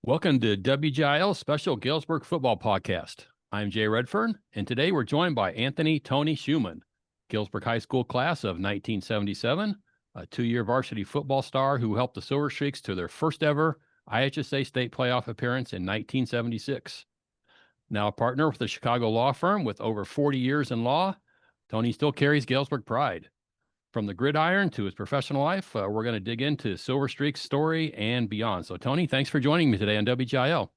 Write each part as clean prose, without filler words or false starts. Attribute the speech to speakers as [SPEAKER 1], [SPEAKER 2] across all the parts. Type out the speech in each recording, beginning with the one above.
[SPEAKER 1] Welcome to WGIL Special Galesburg Football Podcast. I'm Jay Redfern, and today we're joined by Anthony Tony Schumann, Galesburg High School Class of 1977, a two-year varsity football star who helped the Silver Streaks to their first ever IHSA state playoff appearance in 1976. Now a partner with the Chicago law firm with over 40 years in law, Tony still carries Galesburg pride. From the gridiron to his professional life, we're going to dig into Silver Streak's story and beyond. So, Tony, thanks for joining me today on WGIL.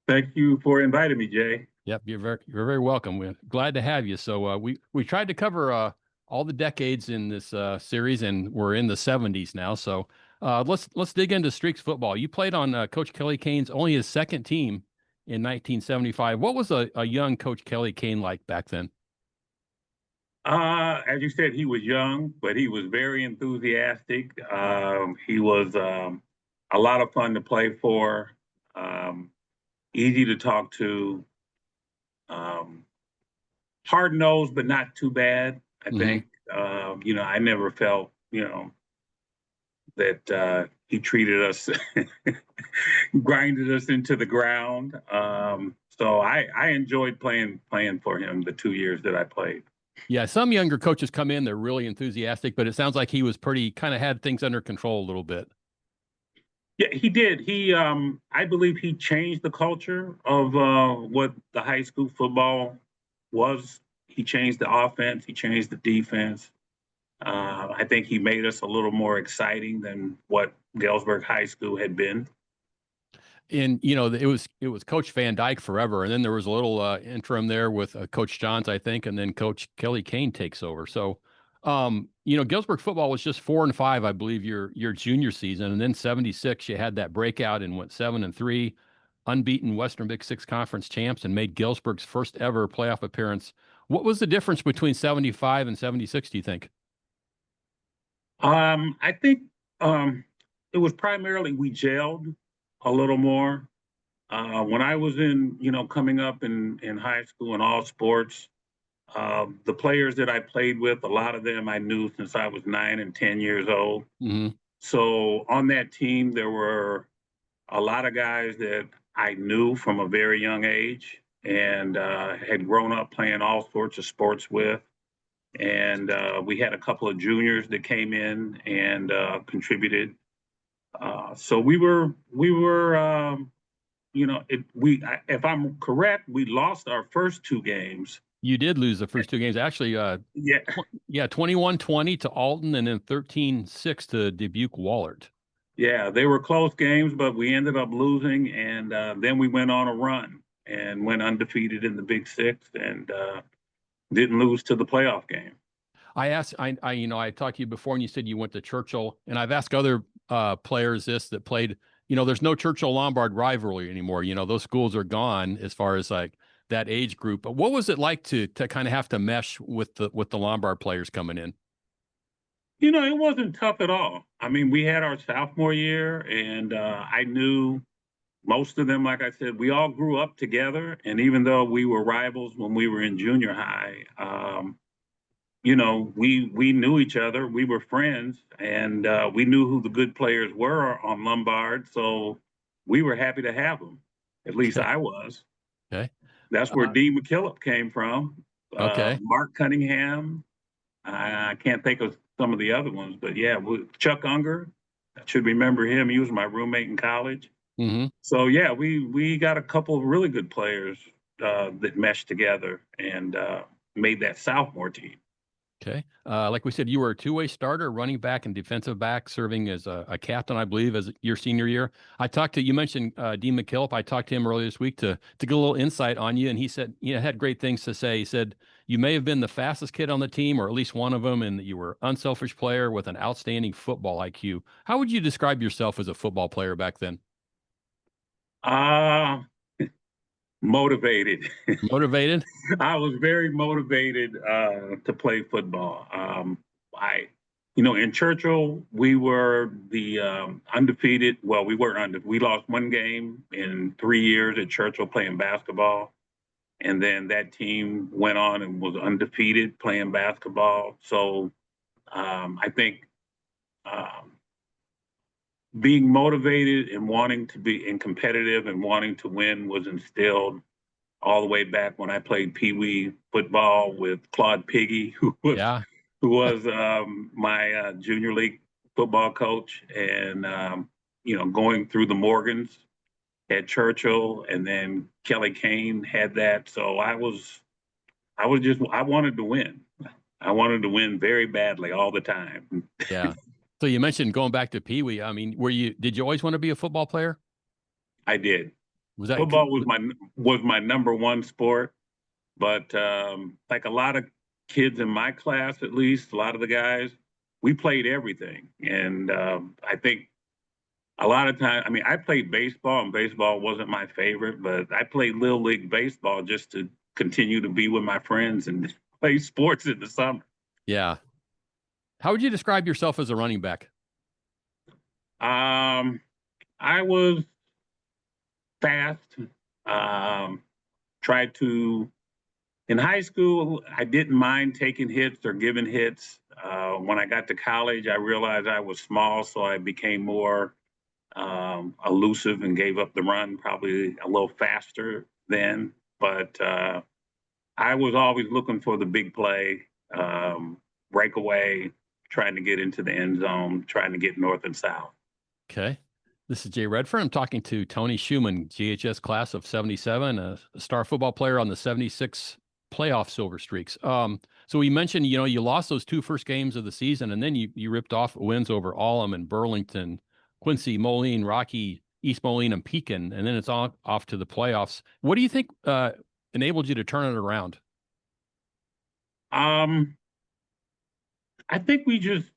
[SPEAKER 2] Thank you for inviting me, Jay.
[SPEAKER 1] Yep, you're very welcome. We're glad to have you. So, we tried to cover all the decades in this series, and we're in the 70s now. So, let's dig into Streaks football. You played on Coach Kelly Kane's only his second team in 1975. What was a young Coach Kelly Kane like back then?
[SPEAKER 2] As you said, he was young, but he was very enthusiastic. He was a lot of fun to play for, easy to talk to, hard-nosed, but not too bad, I think. I never felt, that he treated us, grinded us into the ground. So I enjoyed playing for him the 2 years that I played.
[SPEAKER 1] Yeah, some younger coaches come in, they're really enthusiastic, but it sounds like he was kind of had things under control a little bit.
[SPEAKER 2] Yeah, he did. I believe he changed the culture of what the high school football was. He changed the offense. He changed the defense. I think he made us a little more exciting than what Galesburg High School had been.
[SPEAKER 1] And it was Coach Van Dyke forever, and then there was a little interim there with Coach Johns, I think, and then Coach Kelly Kane takes over. So, Galesburg football was just 4-5, I believe, your junior season, and then 76 you had that breakout and went 7-3, unbeaten Western Big Six Conference champs, and made Galesburg's first ever playoff appearance. What was the difference between 75 and 76? Do you think?
[SPEAKER 2] I think it was primarily we gelled a little more. When I was coming up in high school and all sports, the players that I played with, a lot of them I knew since I was 9 and 10 years old.
[SPEAKER 1] Mm-hmm.
[SPEAKER 2] So on that team, there were a lot of guys that I knew from a very young age and had grown up playing all sorts of sports with. And we had a couple of juniors that came in and contributed. So we were, if I'm correct, we lost our first two games.
[SPEAKER 1] You did lose the first two games. Actually, yeah, 21-20 to Alton and then 13-6 to Dubuque Wahlert.
[SPEAKER 2] Yeah, they were close games, but we ended up losing, and then we went on a run and went undefeated in the Big Six and didn't lose to the playoff game.
[SPEAKER 1] I talked to you before, and you said you went to Churchill, and I've asked other players that played. There's no Churchill-Lombard rivalry anymore. Those schools are gone as far as like that age group. But what was it like to kind of have to mesh with the Lombard players coming in?
[SPEAKER 2] It wasn't tough at all. I mean, we had our sophomore year, and I knew most of them. Like I said, we all grew up together, and even though we were rivals when we were in junior high, we knew each other. We were friends, and we knew who the good players were on Lombard. So we were happy to have them. At least I was.
[SPEAKER 1] Okay.
[SPEAKER 2] That's where Dean McKillip came from.
[SPEAKER 1] Okay.
[SPEAKER 2] Mark Cunningham. I can't think of some of the other ones, but yeah, Chuck Unger. I should remember him. He was my roommate in college.
[SPEAKER 1] Mm-hmm.
[SPEAKER 2] So yeah, we got a couple of really good players that meshed together and made that sophomore team.
[SPEAKER 1] Okay. Like we said, you were a two-way starter, running back and defensive back, serving as a captain, I believe, as your senior year. You mentioned Dean McKillip. I talked to him earlier this week to get a little insight on you, and he said, had great things to say. He said, you may have been the fastest kid on the team, or at least one of them, and that you were an unselfish player with an outstanding football IQ. How would you describe yourself as a football player back then?
[SPEAKER 2] Motivated.
[SPEAKER 1] Motivated?
[SPEAKER 2] I was very motivated to play football. In Churchill, we were the undefeated. Well, we weren't undefeated. We lost one game in 3 years at Churchill playing basketball. And then that team went on and was undefeated playing basketball. So I think being motivated and wanting to be competitive and wanting to win was instilled all the way back when I played Pee Wee football with Claude Piggy,
[SPEAKER 1] Yeah.
[SPEAKER 2] who was my junior league football coach, and going through the Morgans at Churchill, and then Kelly Kane had that. So I wanted to win. I wanted to win very badly all the time.
[SPEAKER 1] Yeah. So you mentioned going back to Pee Wee. I mean, did you always want to be a football player?
[SPEAKER 2] I did.
[SPEAKER 1] Was that
[SPEAKER 2] Football was my number one sport, but like a lot of kids in my class, at least a lot of the guys, we played everything. And I think a lot of times, I mean, I played baseball, and baseball wasn't my favorite, but I played Little League baseball just to continue to be with my friends and play sports in the summer.
[SPEAKER 1] Yeah. How would you describe yourself as a running back?
[SPEAKER 2] I was fast. Tried to, in high school, I didn't mind taking hits or giving hits. When I got to college, I realized I was small, so I became more elusive and gave up the run, probably a little faster then. But I was always looking for the big play, breakaway, trying to get into the end zone, trying to get north and south.
[SPEAKER 1] Okay. This is Jay Redfern. I'm talking to Tony Schumann, GHS class of 77, a star football player on the 76 playoff silver streaks. So we mentioned, you lost those two first games of the season, and then you ripped off wins over Allum and Burlington, Quincy, Moline, Rocky, East Moline, and Pekin, and then it's off to the playoffs. What do you think enabled you to turn it around?
[SPEAKER 2] I think we just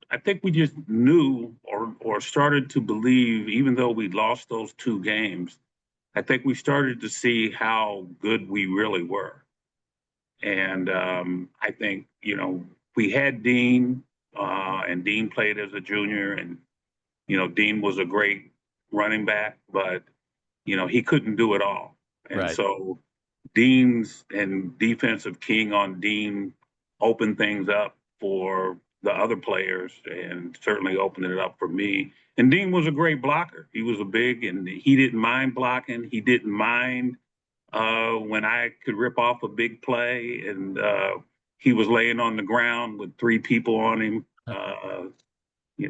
[SPEAKER 2] knew or started to believe, even though we lost those two games, I think we started to see how good we really were. And I think, we had Dean, and Dean played as a junior, and, Dean was a great running back, but, he couldn't do it all. And
[SPEAKER 1] Right.
[SPEAKER 2] so Dean's and defensive king on Dean opened things up for the other players, and certainly opened it up for me. And Dean was a great blocker. He was and he didn't mind blocking. He didn't mind when I could rip off a big play, and he was laying on the ground with three people on him. He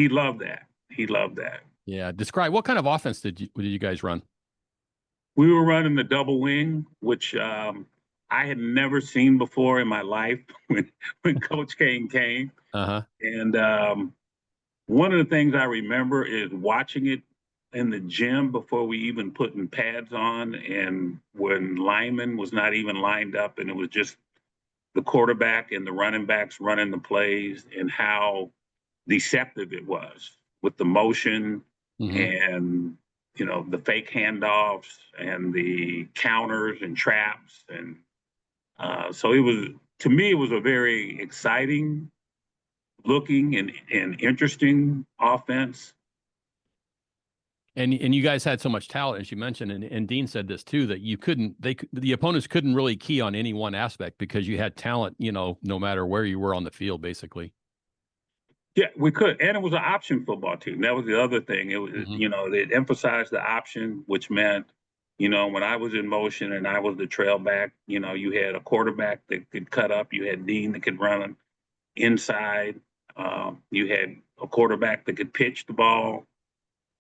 [SPEAKER 2] loved that. He loved that.
[SPEAKER 1] Yeah. Describe, what kind of offense did you guys run?
[SPEAKER 2] We were running the double wing, which I had never seen before in my life when Coach Kane came.
[SPEAKER 1] Uh-huh.
[SPEAKER 2] And one of the things I remember is watching it in the gym before we even putting pads on, and when lineman was not even lined up, and it was just the quarterback and the running backs running the plays, and how deceptive it was with the motion and the fake handoffs and the counters and traps. And so to me, it was a very exciting looking and interesting offense.
[SPEAKER 1] And you guys had so much talent, as you mentioned, and Dean said this too, that the opponents couldn't really key on any one aspect because you had talent, no matter where you were on the field, basically.
[SPEAKER 2] Yeah, we could. And it was an option football team. That was the other thing. It was, it emphasized the option, which meant, when I was in motion and I was the trail back, you had a quarterback that could cut up. You had Dean that could run inside. You had a quarterback that could pitch the ball.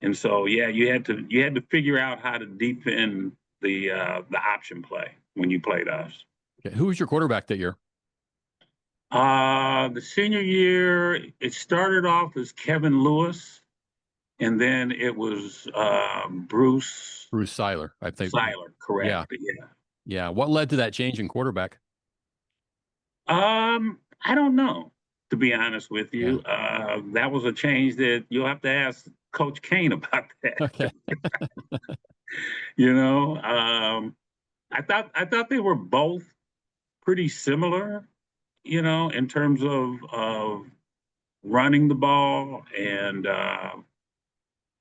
[SPEAKER 2] And so, yeah, you had to figure out how to defend the option play when you played us.
[SPEAKER 1] Okay. Who was your quarterback that year?
[SPEAKER 2] The senior year, it started off as Kevin Lewis, and then it was Bruce
[SPEAKER 1] Seiler, I think.
[SPEAKER 2] Seiler, correct.
[SPEAKER 1] Yeah. Yeah. What led to that change in quarterback?
[SPEAKER 2] I don't know, to be honest with you. Yeah. That was a change that you'll have to ask Coach Kane about that.
[SPEAKER 1] Okay.
[SPEAKER 2] I thought they were both pretty similar, in terms of running the ball and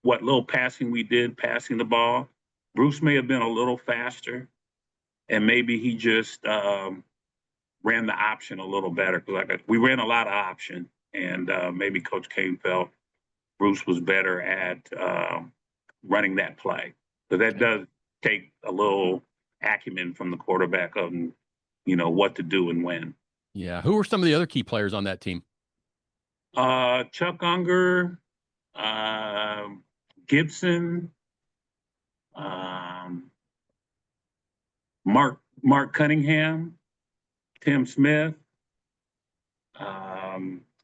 [SPEAKER 2] what little passing we did, passing the ball. Bruce may have been a little faster, and maybe he just ran the option a little better, because we ran a lot of option, and maybe Coach Kane felt Bruce was better at running that play. So that does take a little acumen from the quarterback on, what to do and when.
[SPEAKER 1] Yeah. Who were some of the other key players on that team?
[SPEAKER 2] Chuck Unger, Gibson, Mark Cunningham, Tim Smith,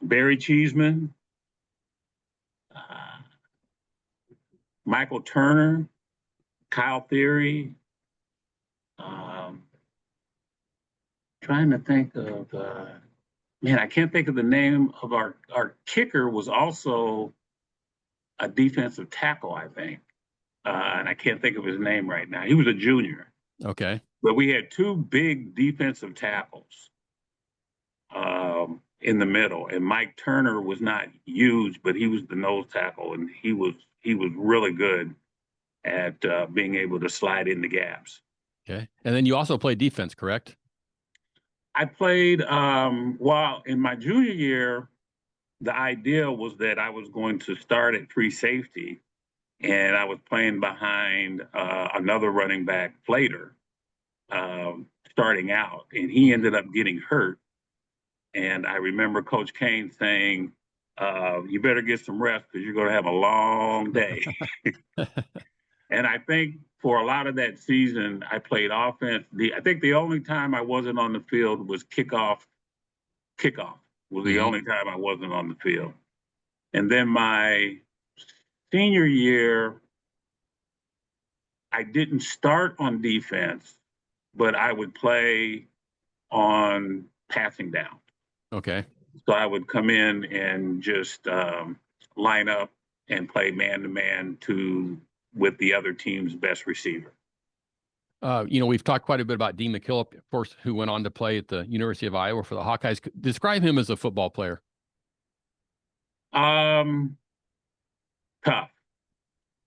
[SPEAKER 2] Barry Cheeseman, Michael Turner, Kyle Theory. Trying to think of, I can't think of the name of our kicker was also a defensive tackle, I think. And I can't think of his name right now. He was a junior.
[SPEAKER 1] Okay.
[SPEAKER 2] But we had two big defensive tackles in the middle. And Mike Turner was not huge, but he was the nose tackle, and he was really good at being able to slide in the gaps.
[SPEAKER 1] Okay. And then you also played defense, correct?
[SPEAKER 2] I played, in my junior year, the idea was that I was going to start at free safety, and I was playing behind another running back, Flater, starting out, and he ended up getting hurt. And I remember Coach Kane saying, you better get some rest because you're going to have a long day. And I think for a lot of that season, I played offense. I think the only time I wasn't on the field was kickoff. Kickoff was the only time I wasn't on the field. And then my senior year, I didn't start on defense, but I would play on passing down.
[SPEAKER 1] Okay.
[SPEAKER 2] So I would come in and just line up and play man-to-man with the other team's best receiver.
[SPEAKER 1] We've talked quite a bit about Dean McKillip, of course, who went on to play at the University of Iowa for the Hawkeyes. Describe him as a football player.
[SPEAKER 2] Tough,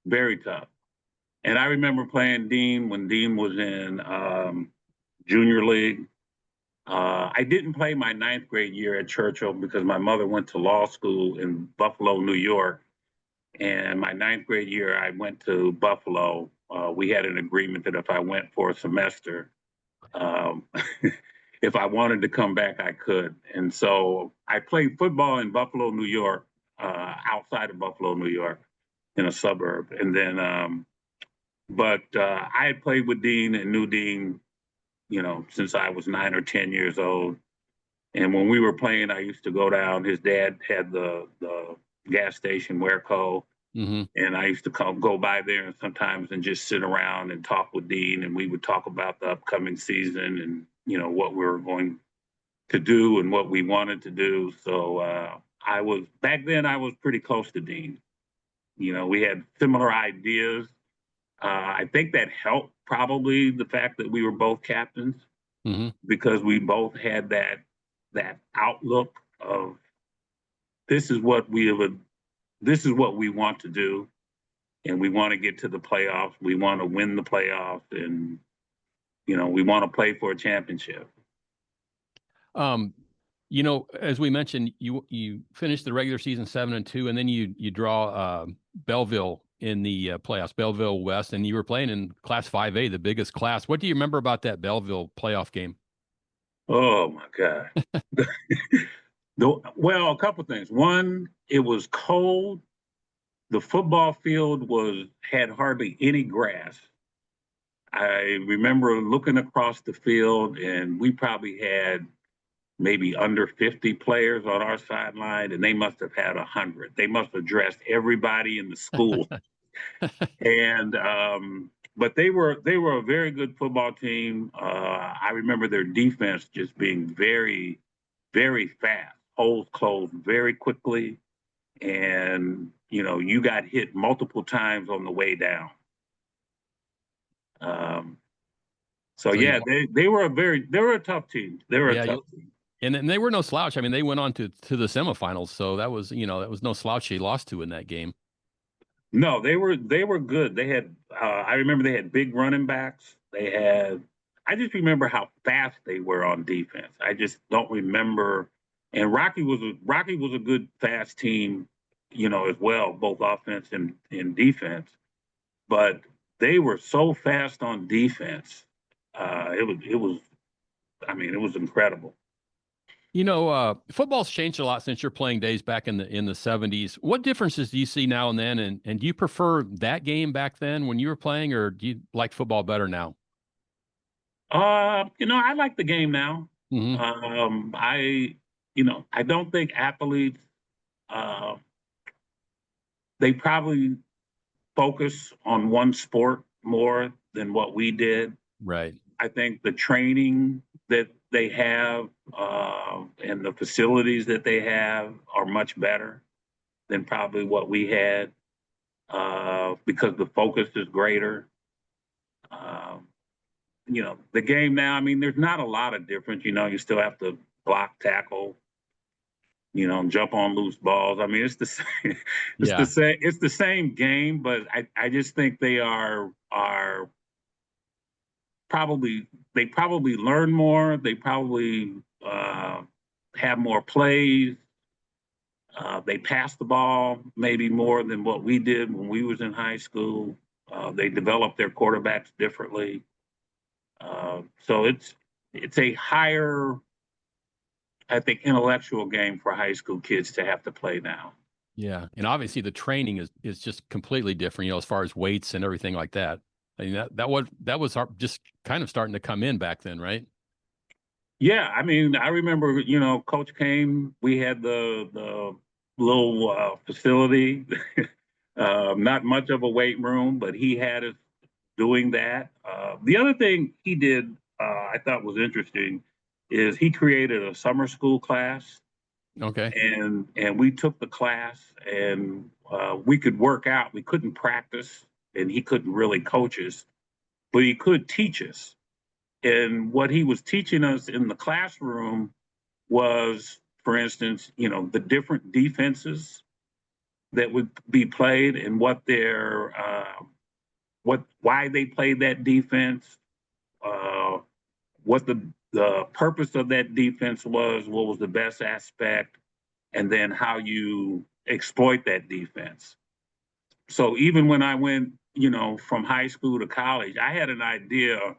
[SPEAKER 2] very tough. And I remember playing Dean when Dean was in junior league. I didn't play my 9th grade year at Churchill because my mother went to law school in Buffalo, New York. And my 9th grade year, I went to Buffalo. We had an agreement that if I went for a semester, if I wanted to come back, I could. And so I played football in Buffalo, New York, outside of Buffalo, New York, in a suburb. And then, I had played with Dean and knew Dean, since I was 9 or 10 years old. And when we were playing, I used to go down. His dad had the gas station, Wereco. And I used to go by there and sometimes and just sit around and talk with Dean, and we would talk about the upcoming season and, what we were going to do and what we wanted to do. So back then I was pretty close to Dean. We had similar ideas. I think that helped probably the fact that we were both captains because we both had that outlook of this is what we want to do, and we want to get to the playoffs. We want to win the playoffs, and we want to play for a championship.
[SPEAKER 1] As we mentioned, you finished the regular season 7-2, and then you draw Belleville in the playoffs, Belleville West, and you were playing in Class 5A, the biggest class. What do you remember about that Belleville playoff game?
[SPEAKER 2] Oh my God. Well, a couple things. One, it was cold. The football field had hardly any grass. I remember looking across the field, and we probably had maybe under 50 players on our sideline, and they must have had 100. They must have dressed everybody in the school. And but they were a very good football team. I remember their defense just being very, very fast. Holes closed very quickly, and you got hit multiple times on the way down. They were a tough team. They were a tough team.
[SPEAKER 1] And they were no slouch. I mean, they went on to the semifinals, so that was no slouch they lost to in that game.
[SPEAKER 2] No, they were good. They had I remember they had big running backs. I just remember how fast they were on defense. I just don't remember. And Rocky was a good fast team as well, both offense and defense. But they were so fast on defense. It was incredible.
[SPEAKER 1] Football's changed a lot since your playing days back in the 70s. What differences do you see now and then? And do you prefer that game back then when you were playing, or do you like football better now?
[SPEAKER 2] I like the game now.
[SPEAKER 1] Mm-hmm.
[SPEAKER 2] I don't think athletes, uh, they probably focus on one sport more than what we did.
[SPEAKER 1] Right.
[SPEAKER 2] I think the training that they have and the facilities that they have are much better than probably what we had because the focus is greater. The game now, I mean, there's not a lot of difference. You still have to block, tackle, jump on loose balls. I mean, it's the same, it's the same game, but I just think they are probably learn more. They probably have more plays. They pass the ball maybe more than what we did when we was in high school. They develop their quarterbacks differently. So it's a higher, I think, intellectual game for high school kids to have to play now.
[SPEAKER 1] Yeah, and obviously the training is just completely different. As far as weights and everything like that. I mean, that was just kind of starting to come in back then, right?
[SPEAKER 2] Yeah, I mean, I remember, Coach Kane. We had the little facility, not much of a weight room, but he had us doing that. The other thing he did, I thought was interesting, is he created a summer school class.
[SPEAKER 1] Okay.
[SPEAKER 2] And we took the class, and we could work out. We couldn't practice, and he couldn't really coach us, but he could teach us. And what he was teaching us in the classroom was, for instance, the different defenses that would be played and why they played that defense, what the purpose of that defense was, what was the best aspect, and then how you exploit that defense. So even when I went, from high school to college, I had an idea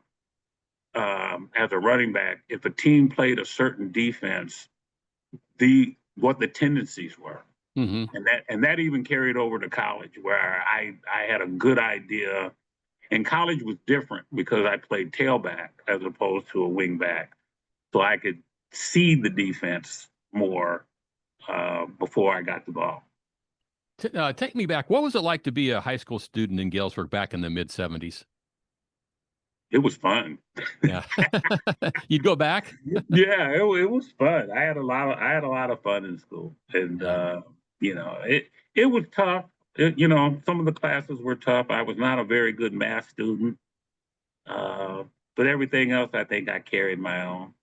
[SPEAKER 2] as a running back, if a team played a certain defense, what the tendencies were.
[SPEAKER 1] Mm-hmm.
[SPEAKER 2] And that even carried over to college, where I had a good idea. And college was different because I played tailback as opposed to a wing back. So I could see the defense more before I got the ball.
[SPEAKER 1] Take me back. What was it like to be a high school student in Galesburg back in the mid-70s?
[SPEAKER 2] It was fun.
[SPEAKER 1] Yeah. You'd go back?
[SPEAKER 2] Yeah, it was fun. I had a lot of fun in school, and it was tough. Some of the classes were tough. I was not a very good math student, but everything else, I think I carried my own.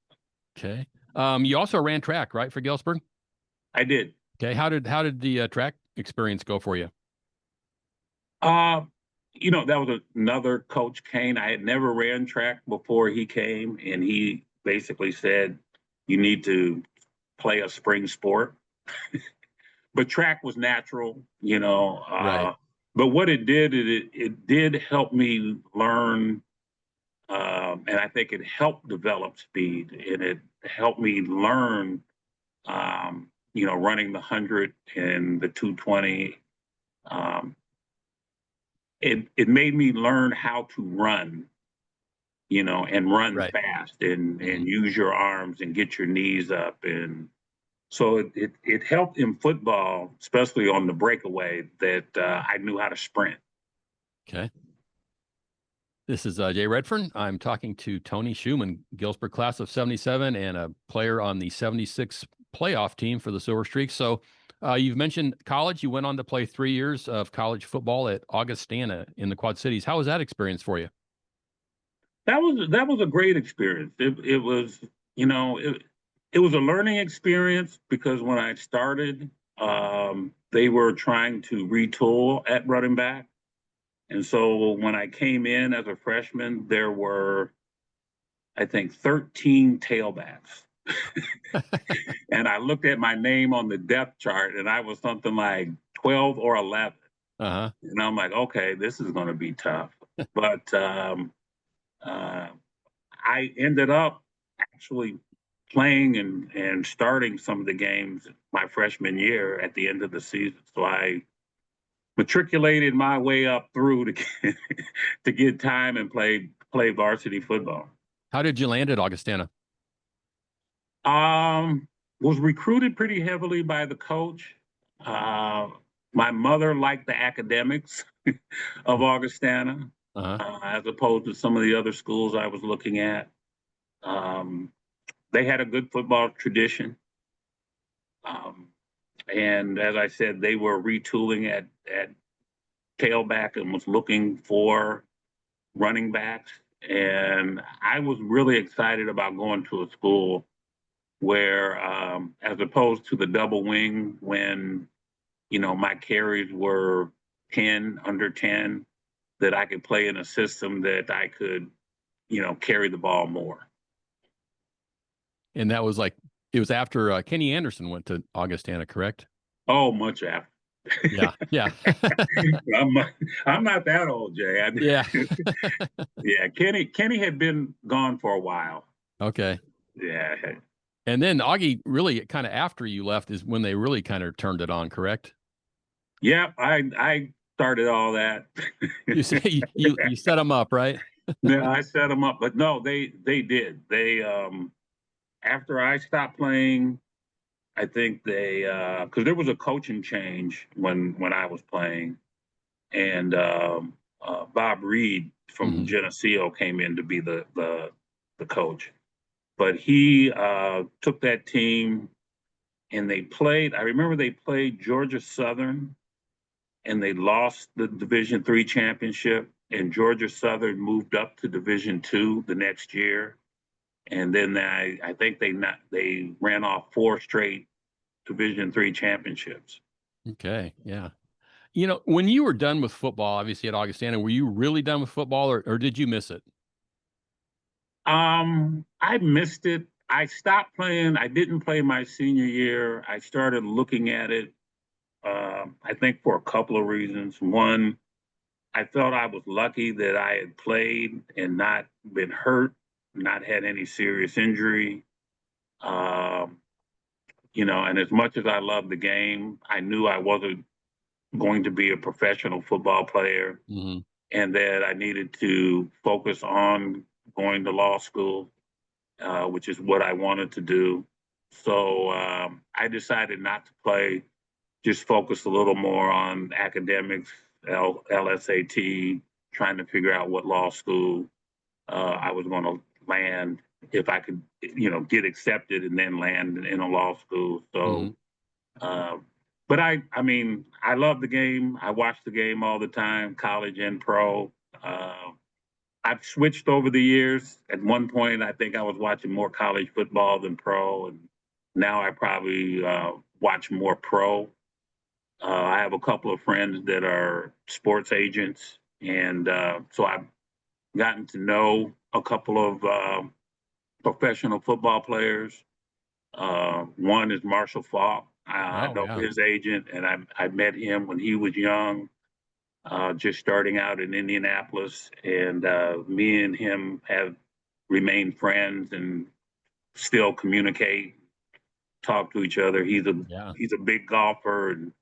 [SPEAKER 1] Okay. You also ran track, right, for Galesburg?
[SPEAKER 2] I did.
[SPEAKER 1] Okay. How did the track experience go for you?
[SPEAKER 2] That was another Coach Kane. I had never ran track before he came, and he basically said, you need to play a spring sport. But track was natural,
[SPEAKER 1] Right.
[SPEAKER 2] But what it did, it did help me learn, and I think it helped develop speed, and it helped me learn, running the 100 and the 220. It made me learn how to run, and run
[SPEAKER 1] Right.
[SPEAKER 2] fast and use your arms and get your knees up. And so it helped in football, especially on the breakaway, that I knew how to sprint.
[SPEAKER 1] Okay. This is Jay Redfern. I'm talking to Tony Schumann, Galesburg class of 77 and a player on the 76 playoff team for the Silver Streak. So you've mentioned college. You went on to play 3 years of college football at Augustana in the Quad Cities. How was that experience for you?
[SPEAKER 2] That was a great experience. It was, it was a learning experience because when I started, they were trying to retool at running back. And so when I came in as a freshman, there were, I think, 13 tailbacks. And I looked at my name on the depth chart, and I was something like 12 or 11.
[SPEAKER 1] Uh-huh.
[SPEAKER 2] And I'm like, okay, this is going to be tough. But uh, I ended up actually playing and starting some of the games my freshman year at the end of the season. So I matriculated my way up through to get, to get time and play varsity football.
[SPEAKER 1] How did you land at Augustana?
[SPEAKER 2] Was recruited pretty heavily by the coach. Uh, my mother liked the academics of Augustana,
[SPEAKER 1] Uh-huh.
[SPEAKER 2] as opposed to some of the other schools I was looking at. Um, they had a good football tradition. Um, and as I said, they were retooling at tailback and was looking for running backs. And I was really excited about going to a school where, as opposed to the double wing, when, my carries were 10, under 10, that I could play in a system that I could, carry the ball more.
[SPEAKER 1] And that was it was after Kenny Anderson went to Augustana, correct?
[SPEAKER 2] Oh, much after.
[SPEAKER 1] Yeah. Yeah.
[SPEAKER 2] I'm not that old, Jay.
[SPEAKER 1] Yeah.
[SPEAKER 2] Yeah, Kenny had been gone for a while.
[SPEAKER 1] Okay.
[SPEAKER 2] Yeah.
[SPEAKER 1] And then Augie, really kind of after you left is when they really kind of turned it on, correct?
[SPEAKER 2] Yeah, I started all that.
[SPEAKER 1] You say you set them up, right?
[SPEAKER 2] Yeah, I set them up, but no, they did. They after I stopped playing, I think they because there was a coaching change when I was playing, and Bob Reed from
[SPEAKER 1] Mhm.
[SPEAKER 2] Geneseo came in to be the coach. But he took that team and they played. I remember they played Georgia Southern, and they lost the Division III championship. And Georgia Southern moved up to Division II the next year, and then I think they ran off 4 straight Division III championships.
[SPEAKER 1] Okay. Yeah. When you were done with football, obviously at Augustana, were you really done with football or did you miss it?
[SPEAKER 2] I missed it. I stopped playing. I didn't play my senior year. I started looking at it, I think for a couple of reasons. One, I felt I was lucky that I had played and not been hurt, not had any serious injury. Um, and as much as I loved the game, I knew I wasn't going to be a professional football player,
[SPEAKER 1] Hmm.
[SPEAKER 2] and that I needed to focus on going to law school, which is what I wanted to do. So I decided not to play, just focus a little more on academics, LSAT, trying to figure out what law school I was going to land, if I could, get accepted and then land in a law school.
[SPEAKER 1] Hmm.
[SPEAKER 2] So, uh, but I mean, I love the game. I watch the game all the time, college and pro. Uh, I've switched over the years. At one point, I think I was watching more college football than pro, and now I probably watch more pro. I have a couple of friends that are sports agents, and so I've gotten to know a couple of professional football players. One is Marshall Falk. I
[SPEAKER 1] Oh
[SPEAKER 2] know
[SPEAKER 1] yeah.
[SPEAKER 2] his agent, and I met him when he was young, just starting out in Indianapolis. And me and him have remained friends and still communicate, talk to each other.
[SPEAKER 1] Yeah.
[SPEAKER 2] He's a big golfer, and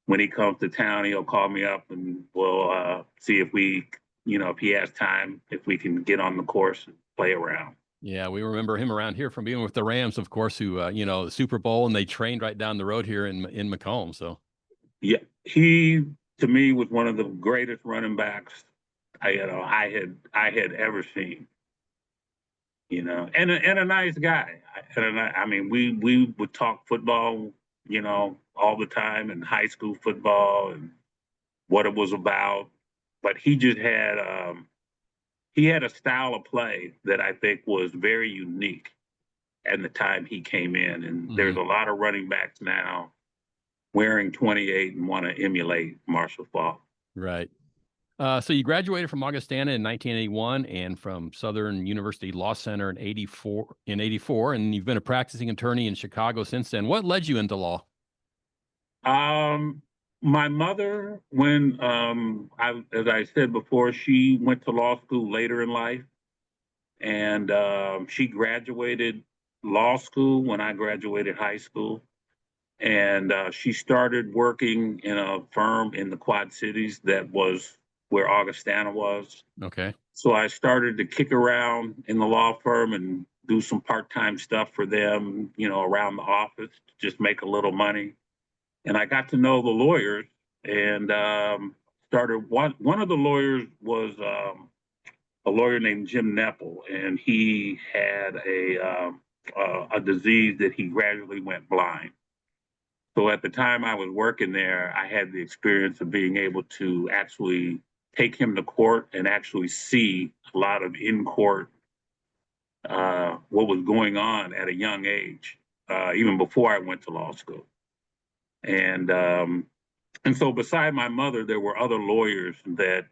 [SPEAKER 2] when he comes to town, he'll call me up and we'll see if if he has time, if we can get on the course and play around.
[SPEAKER 1] Yeah. We remember him around here from being with the Rams, of course, who, the Super Bowl, and they trained right down the road here in Macomb. So,
[SPEAKER 2] Yeah, he to me was one of the greatest running backs I had ever seen. And a nice guy. I mean, we would talk football, all the time, in high school football and what it was about. But he had a style of play that I think was very unique at the time he came in. And there's
[SPEAKER 1] mhm.
[SPEAKER 2] a lot of running backs now wearing 28 and want to emulate Marshall Faulk.
[SPEAKER 1] Right. So you graduated from Augustana in 1981 and from Southern University Law Center in 84, and you've been a practicing attorney in Chicago since then. What led you into law?
[SPEAKER 2] Um, my mother, when as I said before, she went to law school later in life, and she graduated law school when I graduated high school. And she started working in a firm in the Quad Cities that was where Augustana was.
[SPEAKER 1] Okay.
[SPEAKER 2] So I started to kick around in the law firm and do some part-time stuff for them, around the office to just make a little money. And I got to know the lawyers and started one of the lawyers was a lawyer named Jim Nepple, and he had a disease that he gradually went blind. So at the time I was working there, I had the experience of being able to actually take him to court and actually see a lot of in-court what was going on at a young age, even before I went to law school. And so beside my mother, there were other lawyers that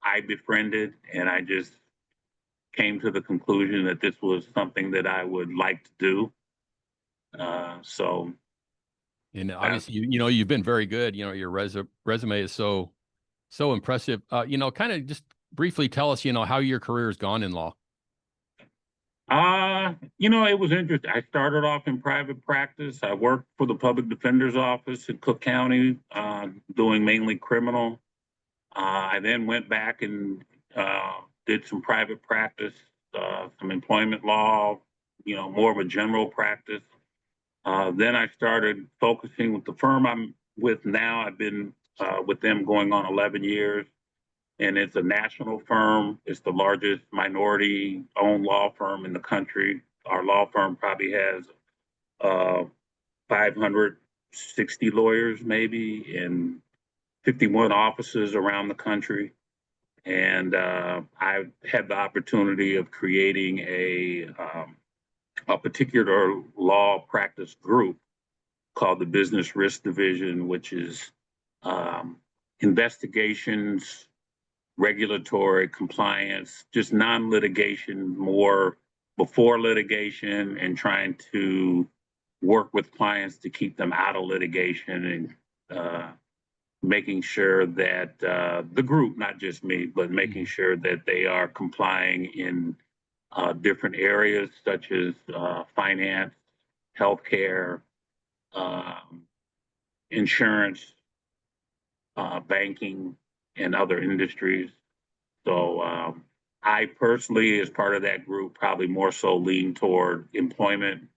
[SPEAKER 2] I befriended, and I just came to the conclusion that this was something that I would like to do. So
[SPEAKER 1] And obviously, you've been very good. Your resume is so impressive. Kind of just briefly tell us, how your career has gone in law.
[SPEAKER 2] it was interesting. I started off in private practice. I worked for the public defender's office in Cook County, doing mainly criminal. I then went back and did some private practice, some employment law, more of a general practice. Then I started focusing with the firm I'm with now. I've been with them going on 11 years, and it's a national firm. It's the largest minority-owned law firm in the country. Our law firm probably has 560 lawyers, maybe, and 51 offices around the country. And I've had the opportunity of creating a particular law practice group called the Business Risk Division, which is investigations, regulatory compliance, just non-litigation, more before litigation, and trying to work with clients to keep them out of litigation, and making sure that the group, not just me, but making sure that they are complying in different areas such as finance, healthcare, insurance, banking, and other industries. So I personally, as part of that group, probably more so lean toward employment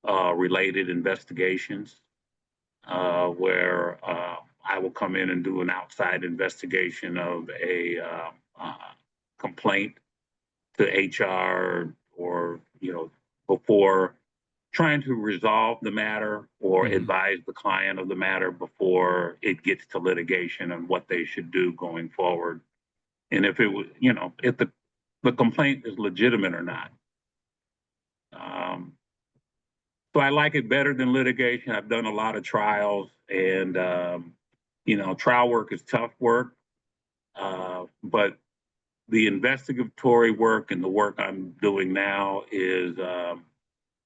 [SPEAKER 2] related investigations, where I will come in and do an outside investigation of a complaint to HR, or before trying to resolve the matter or advise the client of the matter before it gets to litigation and what they should do going forward. And if it was, if the complaint is legitimate or not. So I like it better than litigation. I've done a lot of trials, and trial work is tough work, but the investigatory work and the work I'm doing now is,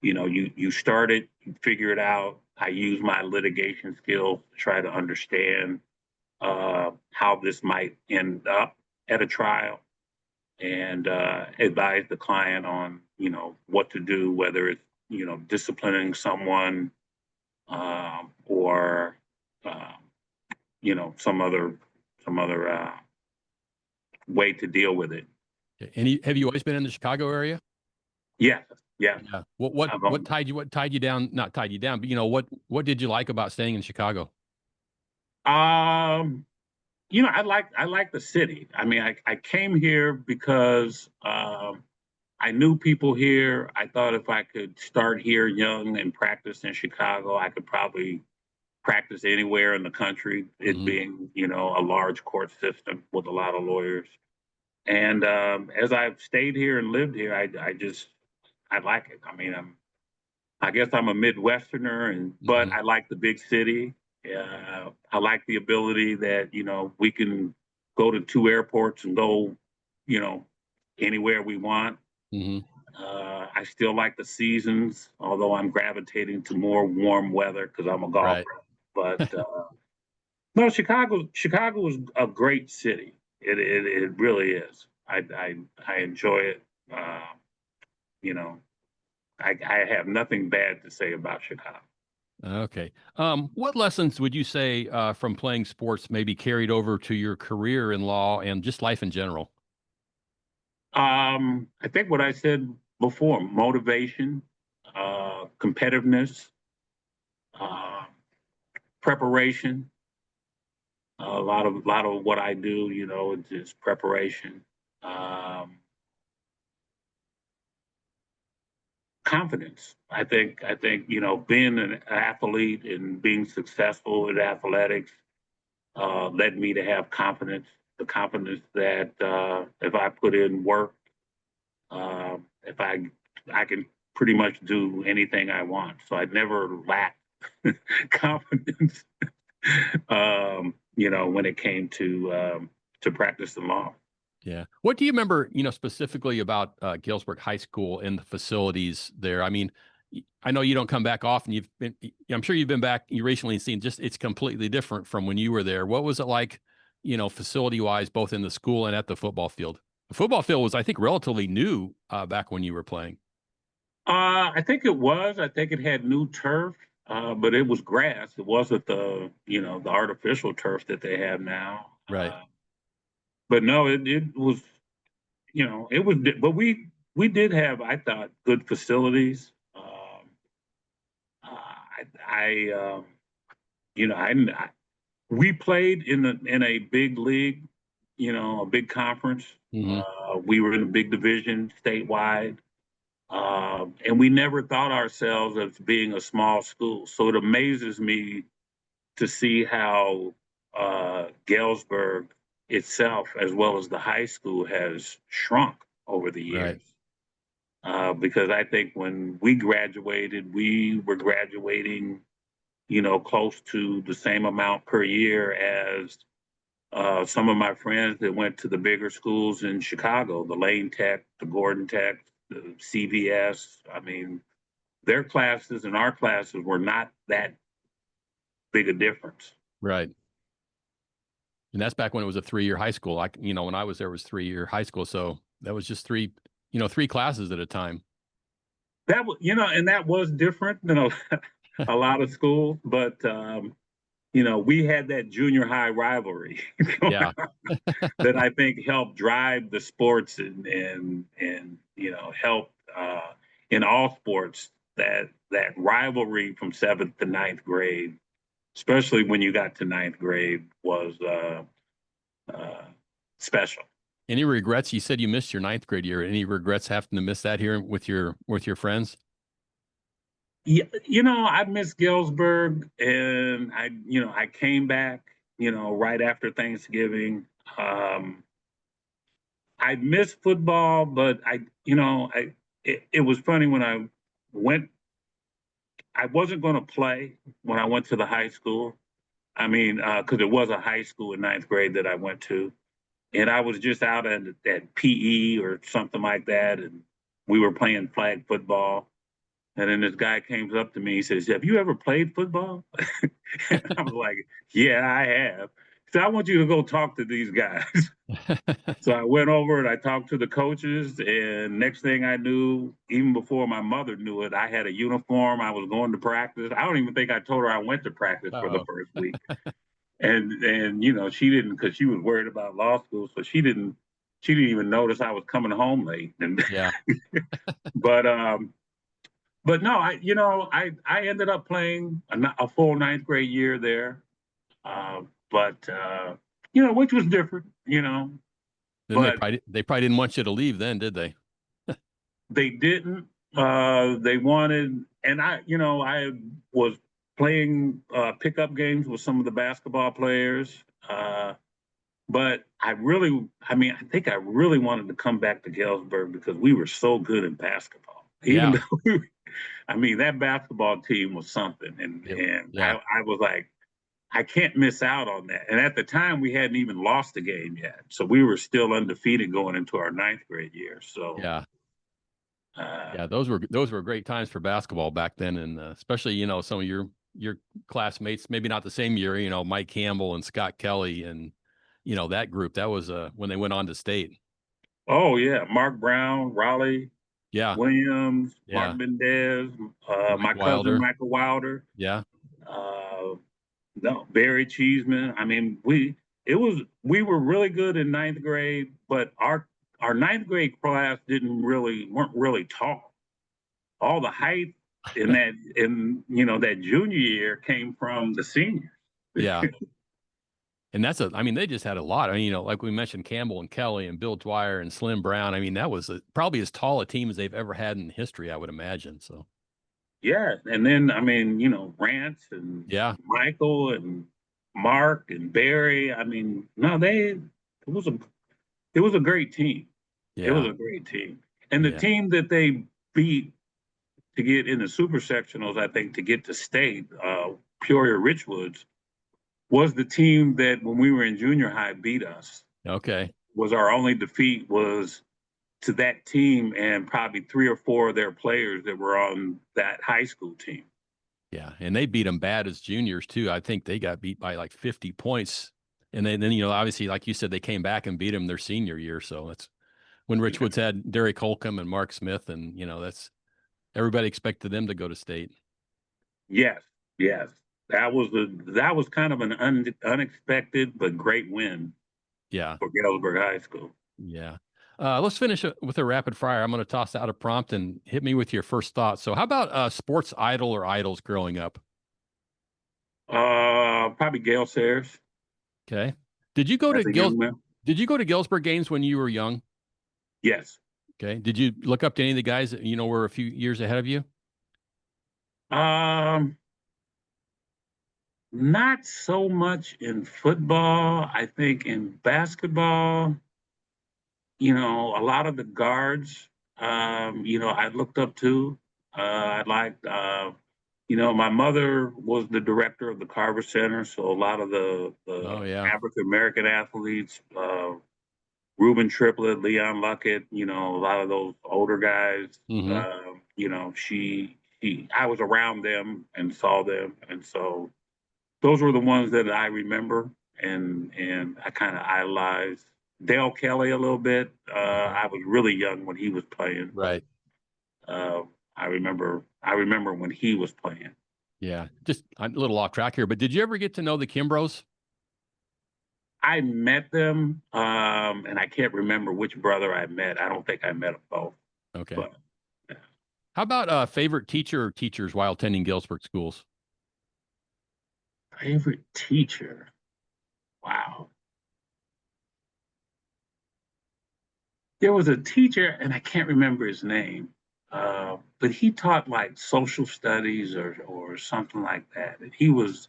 [SPEAKER 2] you start it, you figure it out. I use my litigation skills to try to understand how this might end up at a trial, and advise the client on, what to do, whether it's, disciplining someone, or, some other way to deal with it.
[SPEAKER 1] And have you always been in the Chicago area?
[SPEAKER 2] Yeah. Yeah.
[SPEAKER 1] Yeah. What tied you down? Not tied you down, but what did you like about staying in Chicago?
[SPEAKER 2] I like the city. I mean, I came here because I knew people here. I thought if I could start here young and practice in Chicago, I could probably practice anywhere in the country, it being, a large court system with a lot of lawyers. And as I've stayed here and lived here, I like it. I mean, I guess I'm a Midwesterner, but I like the big city. I like the ability that, we can go to 2 airports and go, anywhere we want.
[SPEAKER 1] Mm-hmm.
[SPEAKER 2] I still like the seasons, although I'm gravitating to more warm weather because I'm a golfer.
[SPEAKER 1] Right.
[SPEAKER 2] But no, Chicago is a great city. It really is. I enjoy it. I have nothing bad to say about Chicago.
[SPEAKER 1] Okay. What lessons would you say from playing sports maybe carried over to your career in law and just life in general?
[SPEAKER 2] I think what I said before: motivation, competitiveness, uh, preparation. A lot of what I do, it's just preparation. Confidence. I think being an athlete and being successful in athletics led me to have confidence. The confidence that if I put in work, if I can pretty much do anything I want. So I never lacked confidence. When it came to practice the law.
[SPEAKER 1] Yeah. What do you remember, specifically about Galesburg High School and the facilities there? I mean, I know you don't come back often. I'm sure you've been back. You recently seen just it's completely different from when you were there. What was it like, facility wise, both in the school and at the football field? The football field was, I think, relatively new back when you were playing.
[SPEAKER 2] I think it was. I think it had new turf, but it was grass. It wasn't the artificial turf that they have now.
[SPEAKER 1] Right.
[SPEAKER 2] But no, it was, it was. But we did have, I thought, good facilities. I we played in a big league, a big conference.
[SPEAKER 1] Mm-hmm.
[SPEAKER 2] We were in a big division statewide. And we never thought ourselves as being a small school. So it amazes me to see how Galesburg itself, as well as the high school, has shrunk over the years.
[SPEAKER 1] Right.
[SPEAKER 2] Because I think when we graduated, we were graduating, close to the same amount per year as some of my friends that went to the bigger schools in Chicago, the Lane Tech, the Gordon Tech, the CVS. I mean, their classes and our classes were not that big a difference.
[SPEAKER 1] Right. And that's back when it was a 3-year high school. When I was there, it was 3-year high school. So that was just three classes at a time.
[SPEAKER 2] That was, and that was different than a lot of schools, but we had that junior high rivalry
[SPEAKER 1] Yeah.
[SPEAKER 2] that I think helped drive the sports and helped in all sports that rivalry from 7th to 9th grade, especially when you got to 9th grade, was special.
[SPEAKER 1] Any regrets? You said you missed your 9th grade year. Any regrets having to miss that here with your friends?
[SPEAKER 2] Yeah, I miss Galesburg, and I came back, right after Thanksgiving. I miss football, but it was funny when I went. I wasn't going to play when I went to the high school. I mean, because it was a high school in 9th grade that I went to, and I was just out at PE or something like that, and we were playing flag football. And then this guy came up to me. He says, "Have you ever played football?" And I was like, "Yeah, I have." He said, "I want you to go talk to these guys." So I went over and I talked to the coaches. And next thing I knew, even before my mother knew it, I had a uniform. I was going to practice. I don't even think I told her I went to practice for the first week. And she didn't, because she was worried about law school. So she didn't even notice I was coming home late. And
[SPEAKER 1] Yeah.
[SPEAKER 2] But no, I ended up playing a full 9th grade year there, but which was different,
[SPEAKER 1] Then
[SPEAKER 2] But
[SPEAKER 1] they probably didn't want you to leave then, did they?
[SPEAKER 2] they didn't. They wanted, and I was playing pickup games with some of the basketball players, but I think I really wanted to come back to Galesburg because we were so good in basketball, even though. That basketball team was something, and
[SPEAKER 1] Yeah.
[SPEAKER 2] I was like, I can't miss out on that. And at the time, we hadn't even lost a game yet, so we were still undefeated going into our ninth grade year. So
[SPEAKER 1] Yeah.
[SPEAKER 2] uh,
[SPEAKER 1] Yeah, those were great times for basketball back then, and especially some of your classmates, maybe not the same year, Mike Campbell and Scott Kelly, and that group. That was when they went on to state.
[SPEAKER 2] oh yeah, Mark Brown, Raleigh
[SPEAKER 1] Yeah,
[SPEAKER 2] Williams, Mark
[SPEAKER 1] yeah,
[SPEAKER 2] Mendez,
[SPEAKER 1] Mike
[SPEAKER 2] my cousin
[SPEAKER 1] Wilder.
[SPEAKER 2] Michael Wilder,
[SPEAKER 1] Yeah,
[SPEAKER 2] uh, no Barry Cheeseman. I mean, we were really good in ninth grade, but our ninth grade class weren't really tall. All the height that junior year came from the seniors.
[SPEAKER 1] yeah. And I mean, they just had a lot. I mean, like we mentioned, Campbell and Kelly and Bill Dwyer and Slim Brown. I mean, that was probably as tall a team as they've ever had in history, I would imagine. So,
[SPEAKER 2] Yeah, and then I mean, Rance and
[SPEAKER 1] yeah,
[SPEAKER 2] Michael and Mark and Barry. I mean, no, was a it was a great team. It was
[SPEAKER 1] yeah,
[SPEAKER 2] a great team, and the
[SPEAKER 1] yeah,
[SPEAKER 2] team that they beat to get in the super sectionals, I think, to get to state, Peoria Richwoods, was the team that when we were in junior high beat us.
[SPEAKER 1] okay.
[SPEAKER 2] Was our only defeat was to that team and probably 3 or 4 of their players that were on that high school team.
[SPEAKER 1] Yeah, and they beat them bad as juniors too. I think they got beat by like 50 points, and then obviously, like you said, they came back and beat them their senior year. So that's when
[SPEAKER 2] Yeah.
[SPEAKER 1] Richwoods had Derek Holcomb and Mark Smith, and that's everybody expected them to go to state.
[SPEAKER 2] Yes, yes. That was kind of an unexpected but great win
[SPEAKER 1] Yeah,
[SPEAKER 2] for Galesburg High School.
[SPEAKER 1] yeah. Let's finish with a rapid fire. I'm going to toss out a prompt and hit me with your first thoughts. So, how about sports idol or idols growing up?
[SPEAKER 2] Probably Gale Sayers
[SPEAKER 1] Okay. Did you go to
[SPEAKER 2] as a young man.
[SPEAKER 1] Did you go to Galesburg games when you were young?
[SPEAKER 2] Yes.
[SPEAKER 1] Okay. Did you look up to any of the guys that were a few years ahead of you?
[SPEAKER 2] Um, Not so much in football. I think in basketball, a lot of the guards, I looked up to. I liked, my mother was the director of the Carver Center, so a lot of
[SPEAKER 1] Oh
[SPEAKER 2] the
[SPEAKER 1] yeah.
[SPEAKER 2] African American athletes, Ruben Triplett, Leon Luckett, a lot of those older guys,
[SPEAKER 1] Hmm.
[SPEAKER 2] I was around them and saw them, and so those were the ones that I remember, and I kind of idolized Dale Kelly a little bit.
[SPEAKER 1] Okay.
[SPEAKER 2] I was really young when he was playing, but
[SPEAKER 1] Right.
[SPEAKER 2] uh, I remember when he was playing.
[SPEAKER 1] Yeah. Just a little off track here, but did you ever get to know the Kimbros?
[SPEAKER 2] I met them, and I can't remember which brother I met. I don't think I met them both,
[SPEAKER 1] Okay.
[SPEAKER 2] but
[SPEAKER 1] How about favorite teacher or teachers while attending Galesburg schools?
[SPEAKER 2] favorite teacher. Wow. There was a teacher, and I can't remember his name, but he taught like social studies or something like that. And he was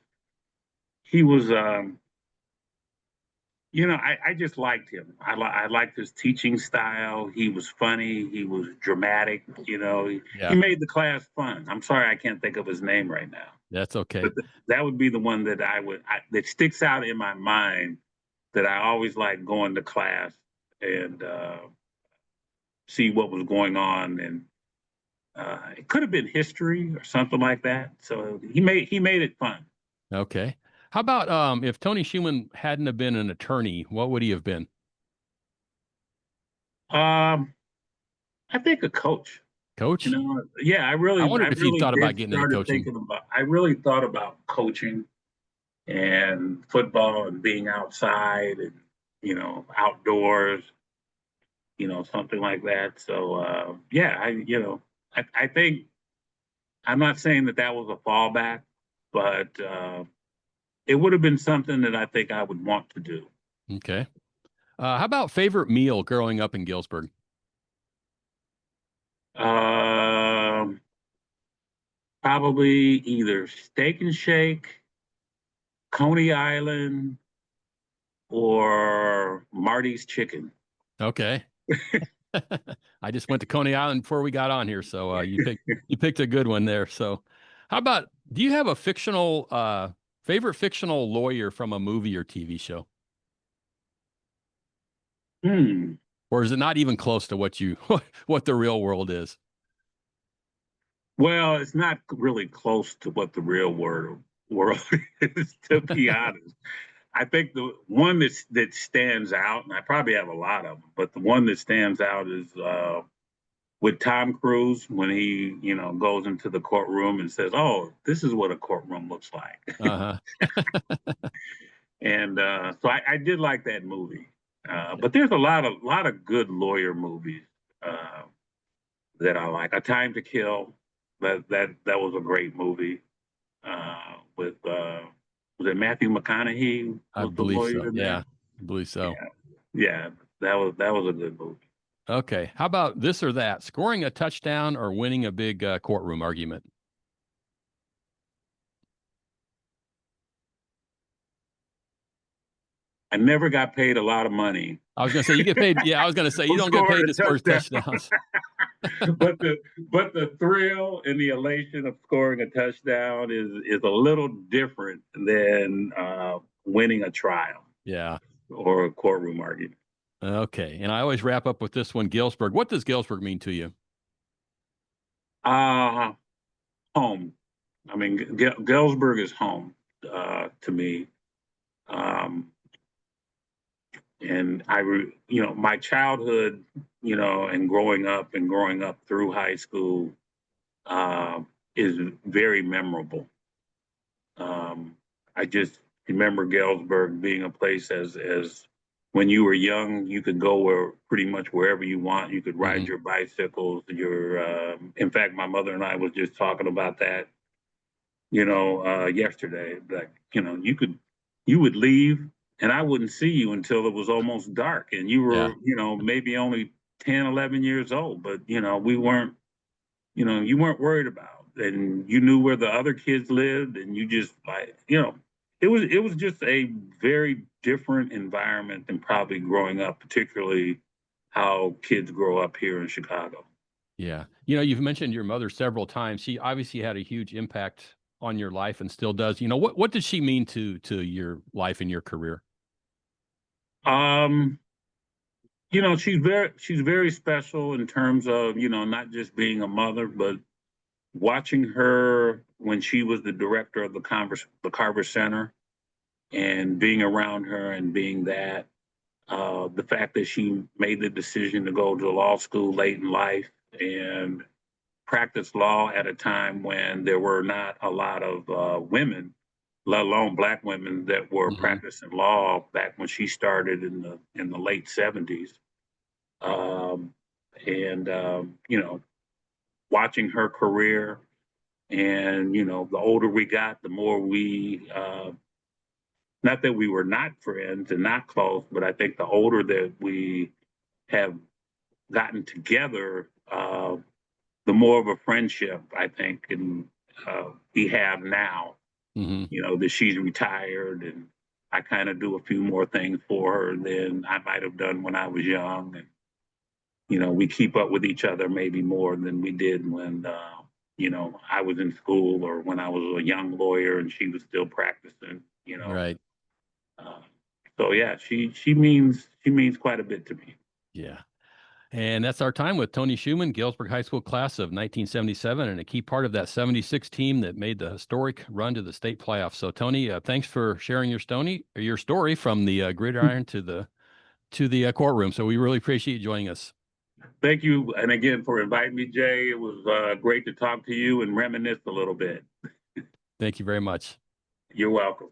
[SPEAKER 2] I just liked him. I liked his teaching style. He was funny. He was dramatic. He
[SPEAKER 1] Yeah,
[SPEAKER 2] made the class fun. I'm sorry I can't think of his name right now,
[SPEAKER 1] that's okay.
[SPEAKER 2] but that would be the one that that sticks out in my mind. That I always liked going to class and see what was going on, and it could have been history or something like that. So he made it fun.
[SPEAKER 1] Okay. How about if Tony Schumann hadn't have been an attorney, what would he have been?
[SPEAKER 2] Um, I think a coach.
[SPEAKER 1] Coach?
[SPEAKER 2] Yeah, I
[SPEAKER 1] I
[SPEAKER 2] really, I
[SPEAKER 1] wondered if you
[SPEAKER 2] really
[SPEAKER 1] thought about
[SPEAKER 2] did
[SPEAKER 1] getting into
[SPEAKER 2] started
[SPEAKER 1] coaching.
[SPEAKER 2] thinking about. I really thought about coaching and football and being outside and outdoors, something like that. So yeah, I think I'm not saying that was a fallback, but it would have been something that I think I would want to do.
[SPEAKER 1] Okay. How about favorite meal growing up in Galesburg?
[SPEAKER 2] Um, Probably either Steak and Shake, Coney Island, or Marty's Chicken.
[SPEAKER 1] Okay. I just went to Coney Island before we got on here, so you picked a good one there. So, how about do you have a fictional Favorite fictional lawyer from a movie or TV show?
[SPEAKER 2] Hmm.
[SPEAKER 1] Or is it not even close to what you what the real world is?
[SPEAKER 2] Well, it's not really close to what the real world is, to be honest. I think the one that stands out, and I probably have a lot of them, but the one that stands out is with Tom Cruise when he, goes into the courtroom and says, "Oh, this is what a courtroom looks like."
[SPEAKER 1] Uh-huh.
[SPEAKER 2] And so I did like that movie. But there's a lot of good lawyer movies uh, that I like. A Time to Kill, that was a great movie with was it Matthew McConaughey
[SPEAKER 1] I
[SPEAKER 2] was the
[SPEAKER 1] believe so.
[SPEAKER 2] lawyer in
[SPEAKER 1] Yeah,
[SPEAKER 2] there?
[SPEAKER 1] I believe so.
[SPEAKER 2] Yeah, yeah, that was a good movie.
[SPEAKER 1] Okay. How about this or that? Scoring a touchdown or winning a big courtroom argument?
[SPEAKER 2] I never got paid a lot of money
[SPEAKER 1] I was going to say you get paid. Yeah, I was going to say you
[SPEAKER 2] for
[SPEAKER 1] don't get
[SPEAKER 2] scoring
[SPEAKER 1] paid
[SPEAKER 2] a
[SPEAKER 1] to score
[SPEAKER 2] touchdown.
[SPEAKER 1] touchdowns.
[SPEAKER 2] but the thrill and the elation of scoring a touchdown is a little different than winning a trial
[SPEAKER 1] Yeah.
[SPEAKER 2] or a courtroom argument.
[SPEAKER 1] Okay. And I always wrap up with this one, Galesburg. What does Galesburg mean to you?
[SPEAKER 2] Uh Home. I mean, Galesburg is home to me. Um, and my childhood, and growing up through high school uh, is very memorable. I just remember Galesburg being a place as when you were young, you could go pretty much wherever you want. You could ride
[SPEAKER 1] Mhm.
[SPEAKER 2] your bicycles. In fact, my mother and I was just talking about that, yesterday. Like, you would leave, and I wouldn't see you until it was almost dark, and you
[SPEAKER 1] Yeah.
[SPEAKER 2] were, maybe only 10, 11 years old, but we weren't you weren't worried about, and you knew where the other kids lived, and you just like, it was just a very different environment than probably growing up, particularly how kids grow up here in Chicago.
[SPEAKER 1] Yeah. You've mentioned your mother several times. She obviously had a huge impact on your life and still does. What did she mean to your life and your career?
[SPEAKER 2] Um, she's very special in terms of, not just being a mother, but watching her when she was the director of the Carver Center, and being around her and being that. The fact that she made the decision to go to law school late in life and practice law at a time when there were not a lot of women, let alone Black women, that were
[SPEAKER 1] Hmm.
[SPEAKER 2] practicing law back when she started in the late 70s. Um, and watching her career, and the older we got, the more we not that we were not friends and not close, but I think the older that we have gotten together, the more of a friendship I think and we have now.
[SPEAKER 1] Hmm.
[SPEAKER 2] That she's retired, and I kind of do a few more things for her than I might have done when I was young, and we keep up with each other maybe more than we did when I was in school, or when I was a young lawyer and she was still practicing.
[SPEAKER 1] Right.
[SPEAKER 2] Uh, so yeah, she means quite a bit to me.
[SPEAKER 1] Yeah. And that's our time with Tony Schumann, Galesburg High School class of 1977, and a key part of that 76 team that made the historic run to the state playoffs. So, Tony, thanks for sharing your story from the gridiron to the courtroom. So, we really appreciate you joining us.
[SPEAKER 2] Thank you, and again, for inviting me, Jay. It was great to talk to you and reminisce a little bit.
[SPEAKER 1] Thank you very much.
[SPEAKER 2] You're welcome.